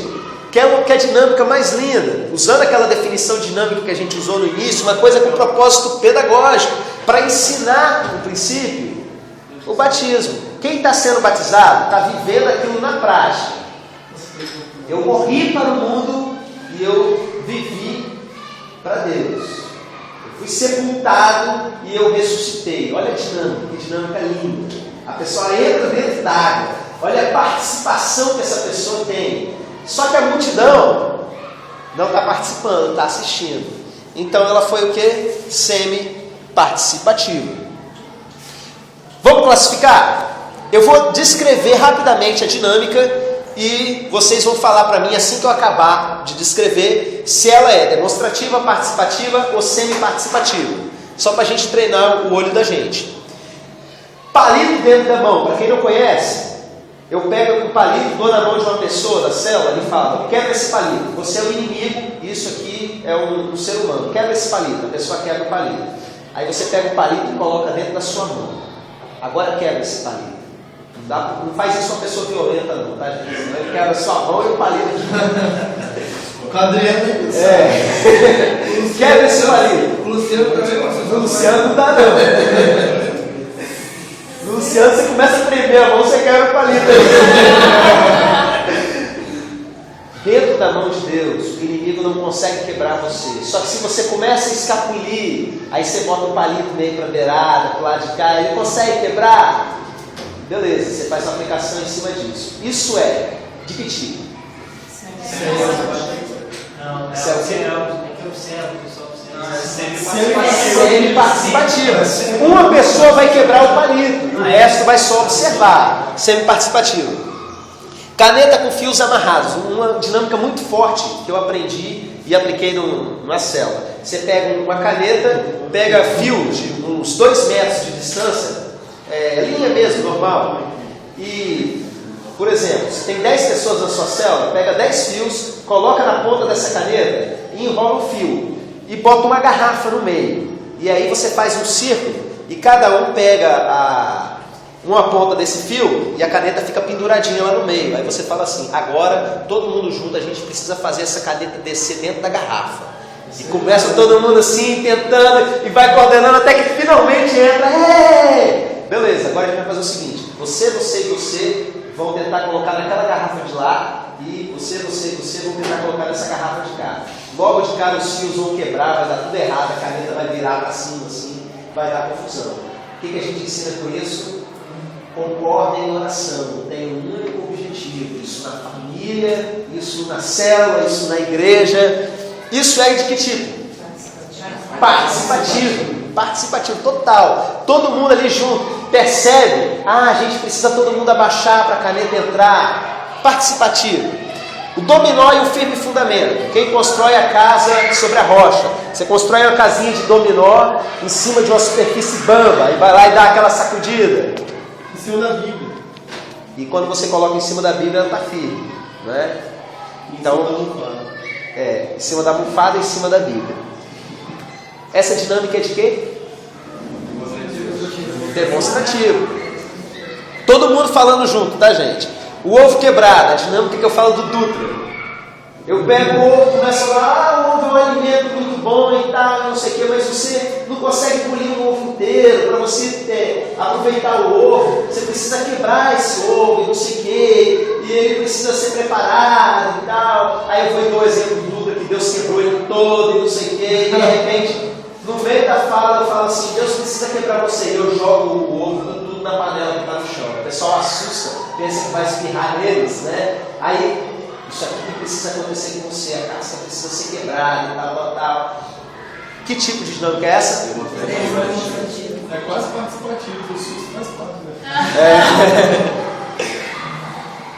que é a dinâmica mais linda. Usando aquela definição dinâmica que a gente usou no início, uma coisa com propósito pedagógico, para ensinar no princípio o batismo. Quem está sendo batizado está vivendo aquilo na prática. Eu morri para o mundo e eu vivi para Deus. Eu fui sepultado e eu ressuscitei. Olha a dinâmica, que dinâmica linda. A pessoa entra dentro d'água. Olha a participação que essa pessoa tem. Só que a multidão não está participando, está assistindo. Então ela foi o que? Semi-participativa. Vamos classificar? Eu vou descrever rapidamente a dinâmica e vocês vão falar para mim, assim que eu acabar de descrever, se ela é demonstrativa, participativa ou semi-participativa. Só para a gente treinar o olho da gente. Palito dentro da mão, para quem não conhece, eu pego o palito, dou na mão de uma pessoa da célula e falo, quebra esse palito, você é o inimigo, isso aqui é um ser humano, quebra esse palito, a pessoa quebra o palito. Aí você pega o palito e coloca dentro da sua mão. Agora quebra esse palito. Não faz isso uma pessoa violenta não, tá gente? Ele quebra a sua mão e o palito. O Adriano. Quebra esse palito. O Luciano também gosta. No Luciano não dá não. No Luciano você começa a tremer a mão, você quebra o palito aí. Dentro da mão de Deus, o inimigo não consegue quebrar você. Só que se você começa a escapulir, aí você bota o palito meio para a beirada, para o lado de cá, ele consegue quebrar. Beleza, você faz uma aplicação em cima disso. Isso é de que tipo? Não, Isso é o quê? Semi-participativo. Semi-participativa. Uma pessoa vai quebrar o palito, o resto vai só observar. Semi-participativo. Caneta com fios amarrados. Uma dinâmica muito forte que eu aprendi e apliquei numa célula. Você pega uma caneta, pega fio de uns 2 metros de distância, linha mesmo, normal. E, por exemplo, se tem 10 pessoas na sua célula, pega 10 fios, coloca na ponta dessa caneta e enrola o fio. E bota uma garrafa no meio. E aí você faz um círculo e cada um pega uma ponta desse fio e a caneta fica penduradinha lá no meio. Aí você fala assim, agora todo mundo junto, a gente precisa fazer essa caneta descer dentro da garrafa. E começa todo mundo assim, tentando, e vai coordenando até que finalmente entra. Beleza, agora a gente vai fazer o seguinte, você e você vão tentar colocar naquela garrafa de lá, e você vão tentar colocar nessa garrafa de cá. Logo de cara os fios vão quebrar, vai dar tudo errado, a caneta vai virar para cima assim, vai dar confusão. O que a gente ensina com isso? Concordem em oração, tem um único objetivo, isso na família, isso na célula, isso na igreja. Isso é de que tipo? Participativo total. Todo mundo ali junto, percebe? A gente precisa todo mundo abaixar para a caneta entrar. Participativo. O dominó e o firme fundamento. Quem constrói a casa sobre a rocha? Você constrói uma casinha de dominó em cima de uma superfície bamba e vai lá e dá aquela sacudida. Em cima da Bíblia. E quando você coloca em cima da Bíblia, ela está firme, né? Então, em cima da almofada e em cima da Bíblia. Essa dinâmica é de quê? Demonstrativo. Todo mundo falando junto, tá, gente? O ovo quebrado, a dinâmica que eu falo do Dutra. Eu pego o ovo, começo a falar, o ovo é um alimento muito bom e tal, não sei o que, mas você não consegue polir um ovo inteiro. Para você aproveitar o ovo, você precisa quebrar esse ovo e não sei o que, e ele precisa ser preparado e tal. Aí eu vou e dou o exemplo do Dutra, que Deus quebrou ele todo e não sei o que, e de repente, no meio da fala, eu falo assim, Deus precisa quebrar você. E eu jogo o ovo com tudo na panela que está no chão. O pessoal assusta, pensa que vai espirrar neles, né? Aí, isso aqui precisa acontecer com você, a casca precisa ser quebrada e tal. Que tipo de dinâmica é essa? É quase participativo, o susto faz parte, né?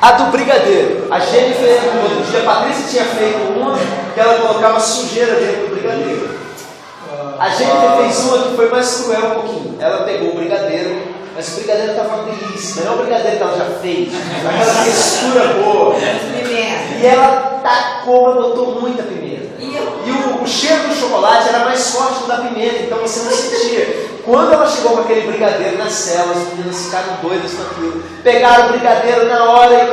A do brigadeiro. A Jennifer, outro dia, a Patrícia tinha feito uma que ela colocava sujeira dentro do brigadeiro. A Jennifer fez uma que foi mais cruel um pouquinho. Ela pegou o brigadeiro, mas o brigadeiro estava uma delícia. Não é o brigadeiro que ela já fez, aquela textura boa. E ela tacou, botou muita pimenta. E o cheiro do chocolate era mais forte do da pimenta, então você não sentia. Quando ela chegou com aquele brigadeiro na cela, as meninas ficaram doidas com aquilo. Pegaram o brigadeiro na hora e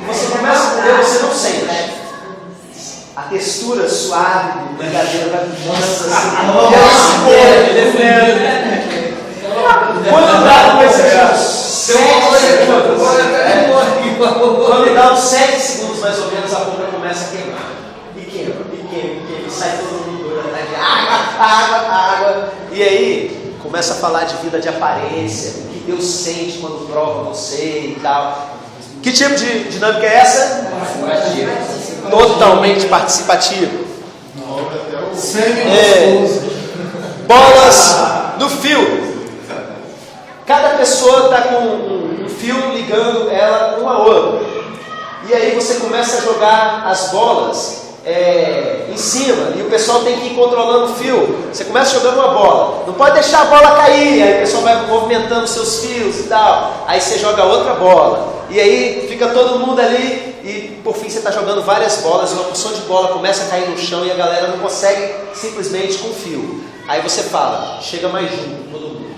você começa a comer, você não sente. A textura suave do brigadeiro vai puxando assim. Quando dá uns 7 segundos mais ou menos, a boca começa a queimar. E queima. E sai todo mundo doido atrás de água. E aí, começa a falar de vida de aparência, o que Deus sente quando prova você e tal. Que tipo de dinâmica é essa? Totalmente participativo. Bolas no fio. Cada pessoa está com um fio ligando ela uma a outra. E aí você começa a jogar as bolas em cima. E o pessoal tem que ir controlando o fio. Você começa jogando uma bola. Não pode deixar a bola cair. Aí o pessoal vai movimentando seus fios e tal. Aí você joga outra bola. E aí fica todo mundo ali. E por fim você está jogando várias bolas. E uma porção de bola começa a cair no chão. E a galera não consegue simplesmente com o fio. Aí você fala, chega mais junto, todo mundo.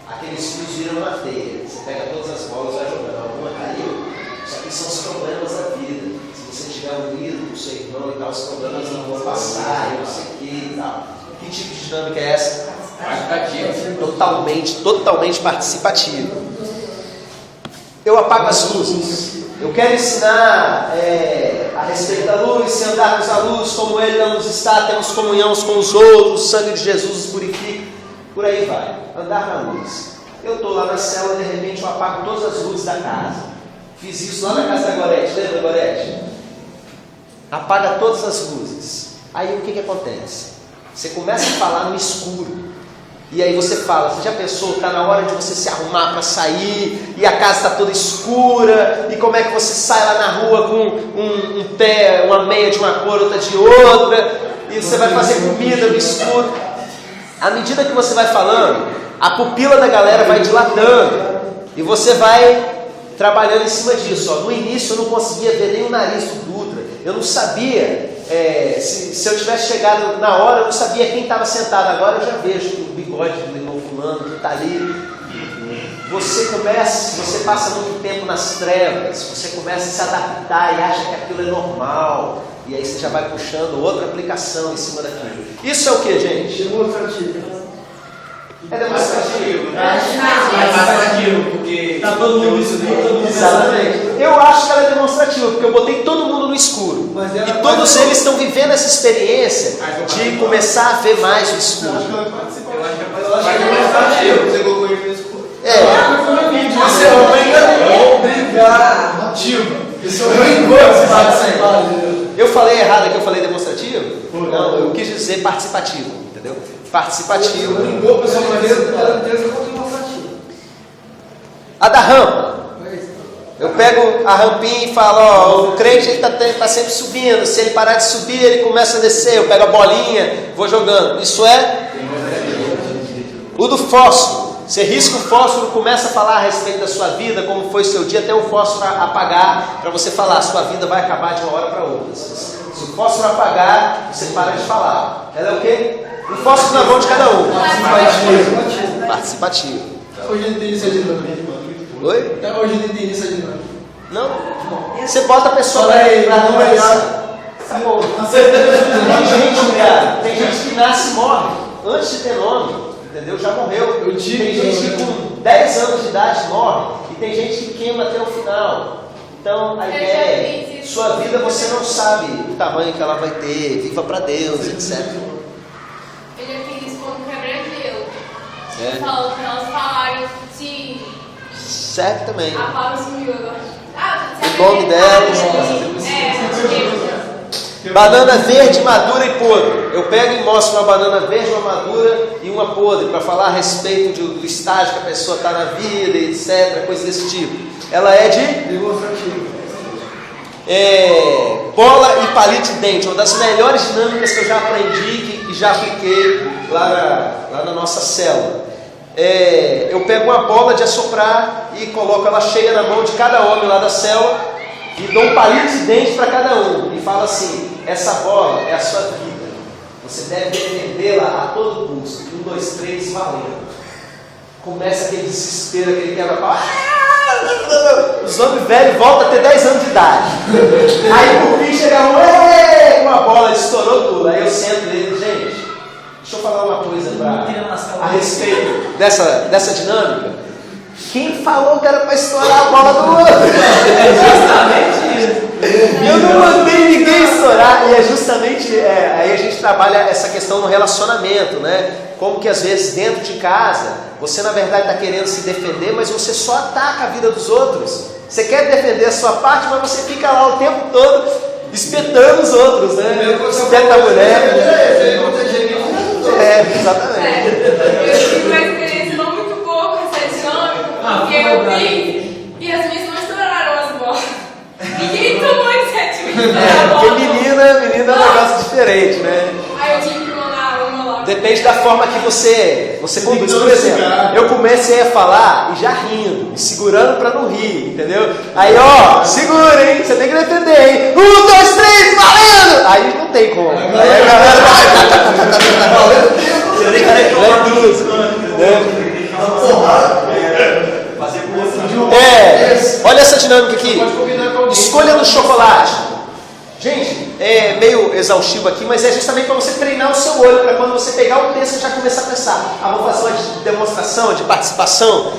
Aqueles fios viram uma teia. Você pega todas as bolas e vai jogando. Alguma caiu. Isso aqui são os problemas da vida. Se você tiver estiver unido com o seu irmão e tal, os problemas não vão passar, e não sei o que e tal. Que tipo de dinâmica é essa? Totalmente participativa. Eu apago as luzes. Eu quero ensinar a respeito da luz, se andarmos à luz, como Ele não nos está, temos comunhão uns com os outros, o sangue de Jesus os purifica, por aí vai. Andar na luz. Eu estou lá na cela, de repente eu apago todas as luzes da casa. Fiz isso lá na casa da Gorete, lembra, Gorete? Apaga todas as luzes. Aí o que acontece? Você começa a falar no escuro. E aí você fala, você já pensou, está na hora de você se arrumar para sair, e a casa está toda escura, e como é que você sai lá na rua com um pé, uma meia de uma cor, outra de outra, e você vai fazer comida no escuro. À medida que você vai falando, a pupila da galera vai dilatando, e você vai trabalhando em cima disso. Ó. No início eu não conseguia ver nem o nariz do Dutra, eu não sabia... se eu tivesse chegado na hora, eu não sabia quem estava sentado. Agora eu já vejo que o bigode do irmão fulano que está ali. Você passa muito tempo nas trevas, você começa a se adaptar e acha que aquilo é normal. E aí você já vai puxando outra aplicação em cima daquilo. Isso é o que, gente? Demonstrativo. É demonstrativo. É demonstrativo, porque Está todo mundo escuro. Exatamente. Eu acho que ela é demonstrativa, porque eu botei todo mundo no escuro. Mas ela E todos eles estão vivendo essa experiência de começar a ver mais o escuro. Eu acho que é demonstrativo. Você colocou ele no escuro. Você é obrigativo. Isso é obrigativo. Eu falei errado aqui, eu falei demonstrativo? Não, eu quis dizer participativo, entendeu? Participativo. A da rampa. Eu pego a rampinha e falo, ó, o crente está sempre subindo, se ele parar de subir, ele começa a descer, eu pego a bolinha, vou jogando. Isso é o do fósforo. Você risca o fósforo, começa a falar a respeito da sua vida, como foi o seu dia, até o fósforo apagar, para você falar, a sua vida vai acabar de uma hora para outra. Se o fósforo apagar, você para de falar. Ela é o quê? O fósforo na mão de cada um. Participativo. Hoje não tem isso de novo. Oi? Até hoje não tem isso de novo. Não? Você bota a pessoa Fala aí, pra não vai conversar. Tem gente, cara, tem gente que nasce e morre antes de ter nome, entendeu? Já morreu. Tem gente que com 10 anos de idade morre e tem gente que queima até o final. Então a ideia é, sua vida você não sabe o tamanho que ela vai ter, viva para Deus, etc. Eu já fiz isso como quebra-gelo. É. Falando pra elas falarem se Serve também. a Paula sumiu agora. O nome dela. Banana verde, madura e podre. Eu pego e mostro uma banana verde, uma madura e uma podre, para falar a respeito do estágio que a pessoa está na vida, etc. Coisa desse tipo. Ela é de Demonstrativo. bola e palito de dente. Uma das melhores dinâmicas que eu já aprendi e já apliquei lá na nossa célula. Eu pego uma bola de assoprar e coloco ela cheia na mão de cada homem lá da célula e dou um palito de dente para cada um e falo assim: essa bola é a sua vida, você deve defendê-la a todo custo. 1, 2, 3, valendo. Começa aquele desespero, aquele quebra-pau. Os homens velhos voltam a ter 10 anos de idade. Aí por fim chega com uma bola, estourou tudo. Aí eu sento nele, gente, deixa eu falar uma coisa a respeito dessa dinâmica. Quem falou que era para estourar a bola do outro? Eu não mandei ninguém estourar. E é justamente aí a gente trabalha essa questão no relacionamento, né? Como que às vezes dentro de casa você na verdade está querendo se defender, mas você só ataca a vida dos outros. Você quer defender a sua parte, mas você fica lá o tempo todo espetando os outros, né? Espeta a mulher. Exatamente. Eu tive uma experiência não muito boa com essa dinâmica, porque eu vi e as minhas não estouraram as bolas. Ninguém tomou iniciativa de estourar a bola. Porque menina é um negócio diferente, né? Aí eu tive que mandar uma lá. Depende da forma que você conduz. Por exemplo, eu comecei a falar e já rindo, e segurando para não rir, entendeu? Aí, ó, segura, hein? Você tem que defender, hein? 1, 2, 3, valendo! Aí não tem como. Aí a galera vai. Olha essa dinâmica aqui. Escolha do chocolate. Gente, é meio exaustivo aqui, mas é justamente para você treinar o seu olho, para quando você pegar o texto já começar a pensar. Ah, vou fazer uma demonstração de participação.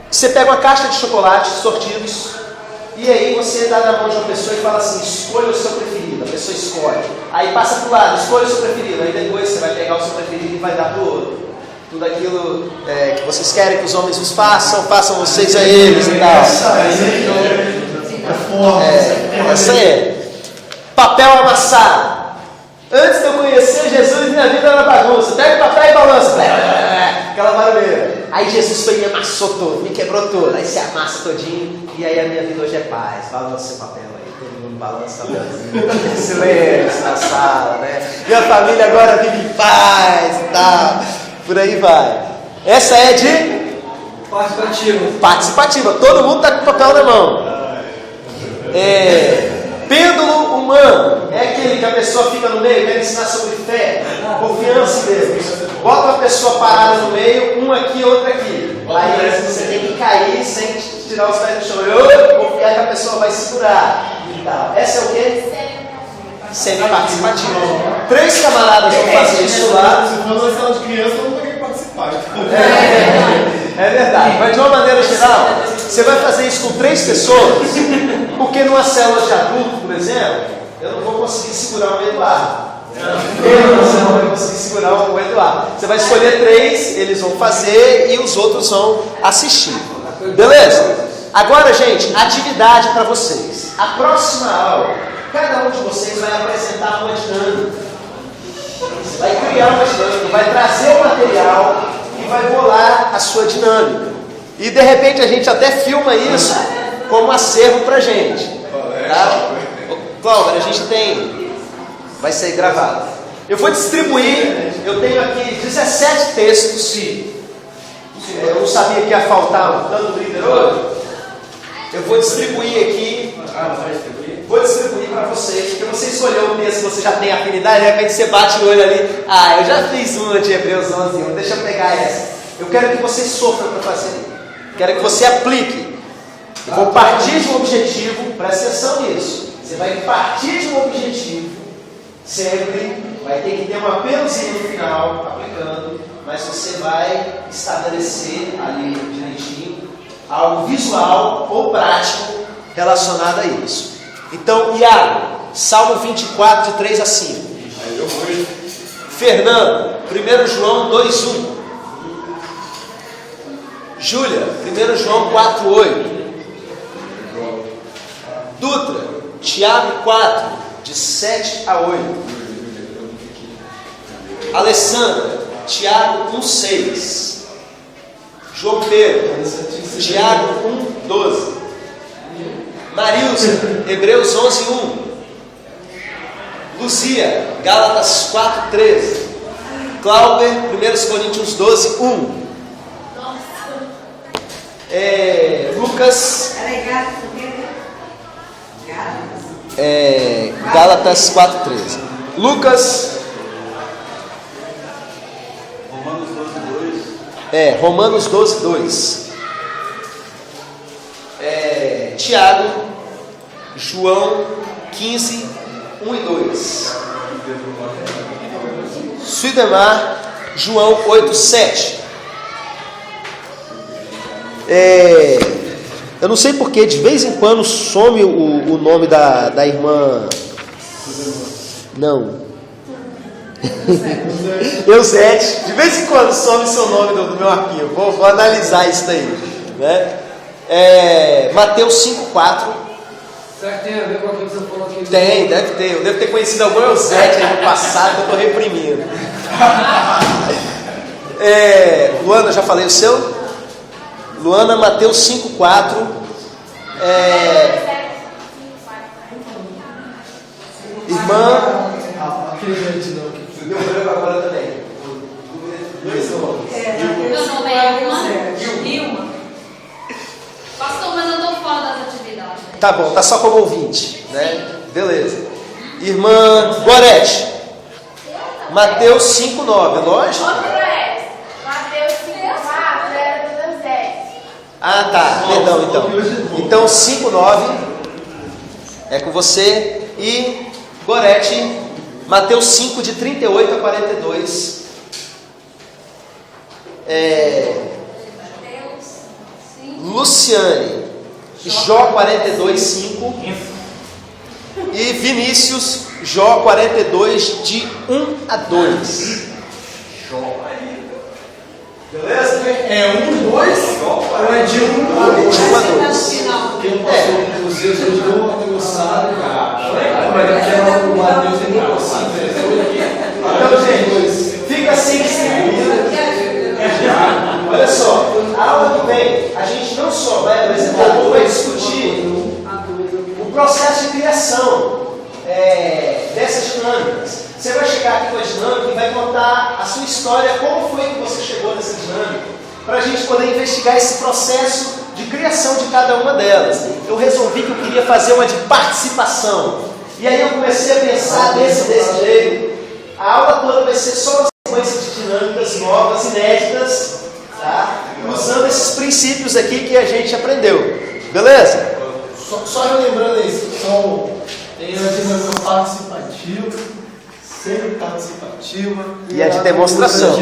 Você pega uma caixa de chocolates sortidos, e aí você dá na mão de uma pessoa e fala assim, escolha o seu preferido. A pessoa escolhe. Aí passa para o lado, escolha o seu preferido. Aí depois você vai pegar o seu preferido e vai dar para o outro. Tudo aquilo que vocês querem que os homens os façam, façam vocês a eles e tal. Essa é. Papel amassado. Antes de eu conhecer Jesus, minha vida era bagunça. Pega o papel e balança. Aquela barulheira. Aí Jesus foi e me amassou todo, me quebrou todo. Aí você amassa todinho. E aí a minha vida hoje é paz. Balança o papel aí. Todo mundo balança o papelzinho. Silêncio na sala, né? Minha família agora vive em paz e tal. Por aí vai. Essa é de participativa. Todo mundo está com o papel na mão. Pêndulo humano é aquele que a pessoa fica no meio, quer ensinar sobre fé, confiança em Deus. Bota uma pessoa parada no meio, um aqui, outro aqui. Aí você tem que cair sem tirar os pés do chão. Eu confiar que a pessoa vai segurar. Essa é o quê? Semi-participativo. 3 camaradas vão fazer isso lá. Se for na sala de criança, eu não vou querer participar. É verdade. Mas de uma maneira geral, você vai fazer isso com 3 pessoas, porque numa célula de adulto, por exemplo, eu não vou conseguir segurar o Eduardo. Você não vai conseguir segurar o Eduardo. Você vai escolher 3, eles vão fazer e os outros vão assistir. Beleza? Agora, gente, atividade para vocês. A próxima aula, cada um de vocês vai apresentar uma dinâmica. Você vai criar uma dinâmica, vai trazer o material e vai bolar a sua dinâmica. E de repente a gente até filma isso como acervo pra gente. Tá? Cláudio, a gente tem. Vai ser gravado. Eu vou distribuir, eu tenho aqui 17 textos. Eu não sabia que ia faltar um tanto líder hoje. Eu vou distribuir aqui. Vou distribuir para vocês, porque você escolheu um texto que você já tem afinidade, de repente você bate o olho ali. Ah, eu já fiz uma de Hebreus 11:1, deixa eu pegar essa. Eu quero que você sofra para fazer. Quero que você aplique. Eu vou partir de um objetivo, presta atenção nisso. Você vai partir de um objetivo, sempre vai ter que ter um apelozinho no final, aplicando, mas você vai estabelecer ali direitinho algo visual ou prático relacionado a isso. Então, Iago, Salmo 24, de 3 a 5. Fernando, 1 João 2:1. Júlia, 1 João 4:8. Dutra, Tiago 4, de 7 a 8. Alessandra, Tiago 1:6. João Pedro, Tiago 1:12. Marilza, Hebreus 11:1. Luzia, Gálatas 4:13. Cláudio, 1 Coríntios 12:1. Lucas, Gálatas 4:13. Lucas, Romanos 12:2. Tiago, João 15:1 e 2. Suidemar, João 8:7. Eu não sei porque de vez em quando some o nome da irmã. Não. Eusete. De vez em quando some seu nome do meu arquivo. Vou analisar isso daí, né? Mateus 5:4. Será que tem a ver com aquilo que você falou aqui? Tem, deve ter. Eu devo ter conhecido algum Eusete aí no passado que eu estou reprimindo. Luana, já falei o seu? Luana, Mateus 5:4. Irmã. Deu branco agora também. Dois nomes. Meu nome é Ilma. Pastor, mas eu estou fora das atividades. Tá bom, tá só como ouvinte, né? Beleza. Irmã Gorete. Mateus 5:9, lógico? Mateus 5:4 era do José. Ah, tá. Perdão, então. Então 5:9 é com você. E Gorete, Mateus 5, de 38 a 42. Luciane, Jó 42, 5. E Vinícius, Jó 42, de 1 a 2. Beleza? É 1, 2 ou é de 1 a 2? De 1 a 2. Quem não passou com vocês hoje deu uma negociada, cara. Mas aqui é o Mateus tem negociado. Então, gente, fica assim distribuído. Olha só, a aula que vem, a gente não só vai apresentar, como vai discutir o processo de criação dessas dinâmicas. Você vai chegar aqui com a dinâmica e vai contar a sua história, como foi que você chegou nessa dinâmica, para a gente poder investigar esse processo de criação de cada uma delas. Eu resolvi que eu queria fazer uma de participação. E aí eu comecei a pensar desse jeito. A aula toda vai ser só uma sequência de dinâmicas novas, inéditas, tá? Usando esses princípios aqui que a gente aprendeu. Beleza? Só relembrando aí, tem a dinâmica participativa, semi-participativa e a de demonstração.